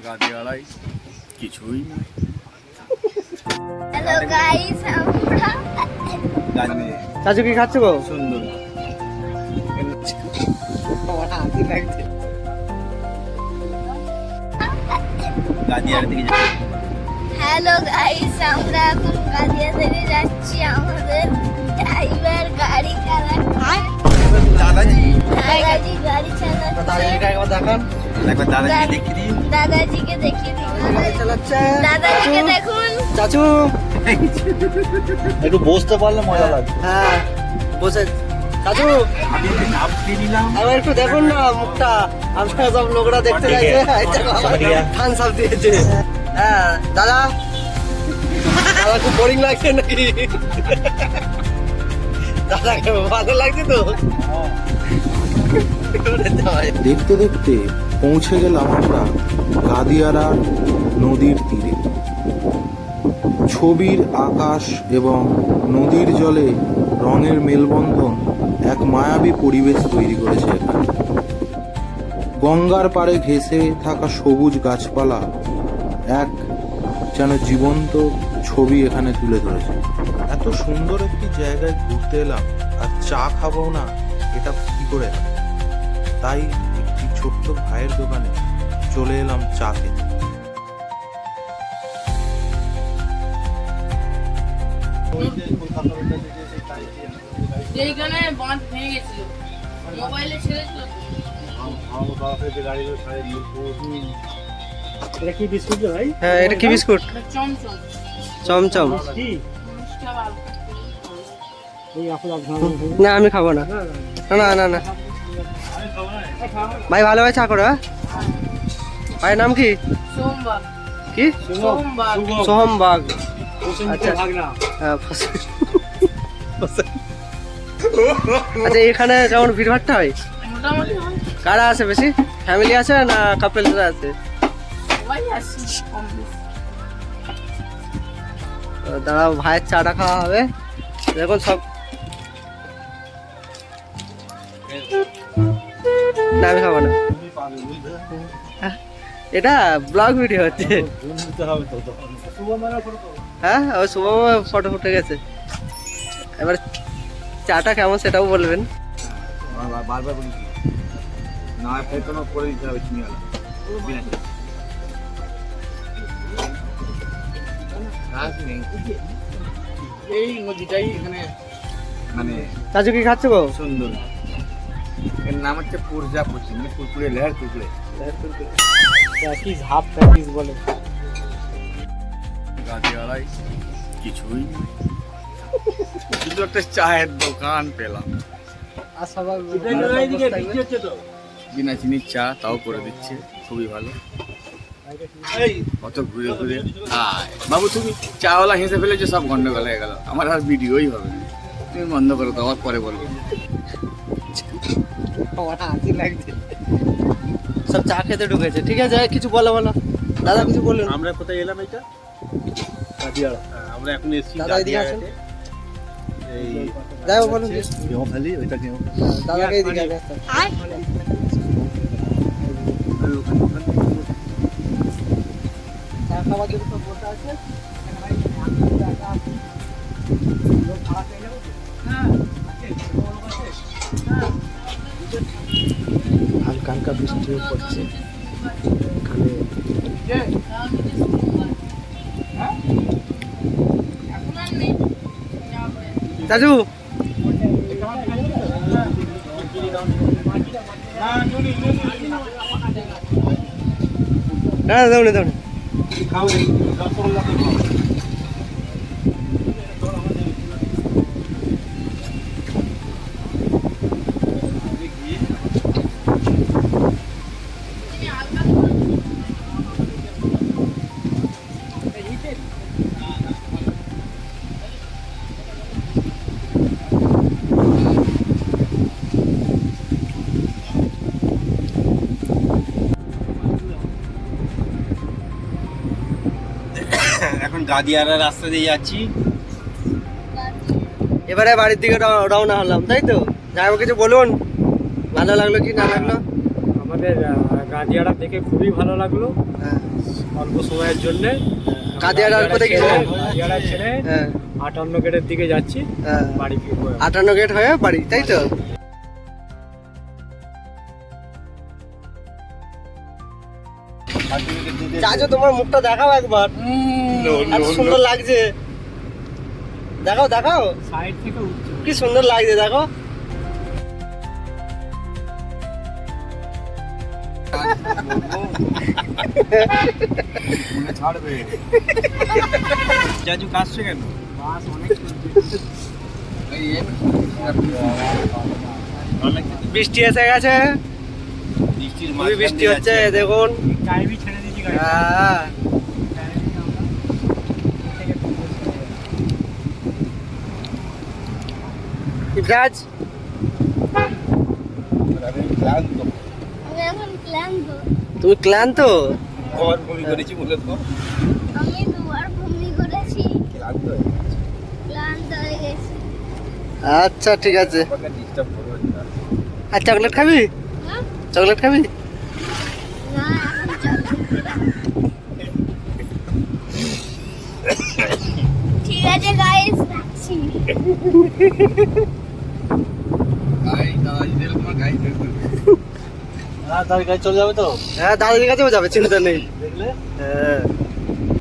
গাদিয়াড়াই কিছুই না। Hello guys, আমরা চাচু কি খাচ্ছ গো? সুন্দর গাদিয়ার দিকে যাচ্ছি। হ্যালো গাইস, আমরা এখন গাদিয়া থেকে যাচ্ছি। আমাদের ড্রাইভার গাড়ি চালাচ্ছে। দাদাজি দাদাজি গাড়ি চালাচ্ছে। দাদাজিকে একবার দেখান। একবার দাদাজিকে দেখিয়ে দিন। দাদাজিকে দেখিয়ে দিন। গাড়ি চালাচ্ছে। দাদাজিকে দেখুন। চাচু একটু বসতে পারলে মজা লাগবে। হ্যাঁ বসে। চাচু আমি একটু চাপ দিয়ে দিলাম। আবার একটু দেখুন না মুখটা। আপনারা সব লোকরা দেখতে চাইছে। থামস আপ দিয়েছে। হ্যাঁ দাদা, দাদা খুব বোরিং লাগছে নাকি? দাদাকে ভালো লাগছে তো? দেখতে দেখতে পৌঁছে গেলাম আমরা গাদিয়ারা নদীর তীরে। ছবির আকাশ এবং নদীর জলে রঙের মেলবন্ধন এক মায়াবী পরিবেশ তৈরি করেছে এখানে। গঙ্গার পাড়ে ঘেঁষে থাকা সবুজ গাছপালা এক যেন জীবন্ত ছবি এখানে তুলে ধরেছে। এত সুন্দর একটি জায়গায় ঘুরতে এলাম আর চা খাবো না, এটা কি করে হয়? তাই একটি ছোট্ট ভাইয়ের দোকানে চলে এলাম চা খেতে। যেইখানে বাঁধ ভেঙে গেছিল, মোবাইলে ছেড়েছিল। এটা কি বিস্কুট ভাই? হ্যাঁ এটা কি বিস্কুট? চমচম চমচম। মিষ্টিটা ভালো। না আমি খাবো না। না না না ভাই ভালোভাবে চা করো। হ্যাঁ ভাইয়ের নাম কি? সোমবার কি? সোমবার সোহমবাগ। আচ্ছা আচ্ছা এখানে যেমন ভিড়ভাট্টা হয়, মোটামুটি হয়। কারা আছে বেশি? ফ্যামিলি আছে না কাপেলরা আছে? সবাই আসছে কম বেশি। দাঁড়াও ভাইয়ের চাটা খাওয়া হবে। দেখুন সব। না আমি খাবো না। এটা ব্লগ ভিডিও হচ্ছে। হ্যাঁ ওই শুভ ফটো ফুটে গেছে। এবার চাটা কেমন সেটাও বলবেন। বারবার বলেছি না, ফেতনা করে দিতে হবে চিনি আলা বিনা চিনি। এই নদীটাই এখানে মানে চাচু কি খাচ্ছ গো? সুন্দর। এর নাম হচ্ছে প্রজাপতি, মানে কুরকুরে, লেহার কুরকুরে। কি ঝাপ প্যাটিস বলে। গাদিয়াড়াই কিছুই না। শুধু একটা চায়ের দোকান পেলাম, আর সবাই বিনা চিনির চা, তাও করে দিচ্ছে, খুবই ভালো। কত ঘুরে ঘুরে আয় বাবু, তুমি চাওয়ালা হেসে ফেলেছো, সব গন্ডগোল হয়ে গেল। আমার আর ভিডিওই হবে না, তুমি বন্ধ করো তো, আবার পরে বলবো। সব চা খেতে ঢুকেছে। ঠিক আছে কিছু বলো বলো দাদা, কিছু বলুন। আমরা কোথায় এলাম? এটা গাদিয়াড়া। আমরা এখন এসেছি দাদা এদিকে আসেন। গাদিয়াড়াতে। এই যাও বলুন। গেঁওখালি, ওইটা গেঁওখালি। দাদাকে এদিকে আগে আসতে হবে। চা খাওয়ার জন্য সব বসে আছে। হালকা হালকা বৃষ্টিও পড়ছে এখানে। চাচু হ্যাঁ দাও না দাও না। এখন গাদিয়াড়ার রাস্তা দিয়ে যাচ্ছি। এবারে বাড়ির দিকে রওনা হলাম, তাই তো? যাই হোক কিছু বলুন, ভালো লাগলো কি না লাগলো? আমাদের গাঁদিয়াটা দেখে খুবই ভালো লাগলো হ্যাঁ। অল্প সময়ের জন্যে। গাঁদিয়াটা কোথায় গেছিলেন? গাঁদিয়াটা ছেড়ে হ্যাঁ 58 গেটের দিকে যাচ্ছি, হ্যাঁ বাড়ি ফিরবো। 58 গেট হয়ে বাড়ি, তাই তো? চাচু তোমার মুখটা দেখাও একবার, এত সুন্দর লাগছে। দেখাও দেখাও, সাইড থেকে উঠছে। কি সুন্দর লাগছে দেখো। ছাড়বে চাচু কাশছে কেন? বাস অনেক চলছে। বৃষ্টি এসে গেছে, খুবই বৃষ্টি হচ্ছে দেখুন। টাইমই ছেড়ে দিয়েছি গাড়ি। হ্যাঁ ইবরাজ, আমি এখন ক্লান্ত। তুমি ক্লান্ত? বমি করেছি বলে তো আমি দুবার বমি করেছি, ক্লান্ত হয়ে গেছি। আচ্ছা ঠিক আছে। ডিস্টার্ব করবে না। আর চকলেট খাবি? হ্যাঁ? চকলেট খাবি? না এখন চলো। ঠিক আছে গাইস, রাখছি। গাই দাদাজিদের তোমার গাই বের করবে। তার গাড়ি চলে যাবে তো, হ্যাঁ দাদাজির কাছেও যাবে, চিন্তা নেই। দেখলে হ্যাঁ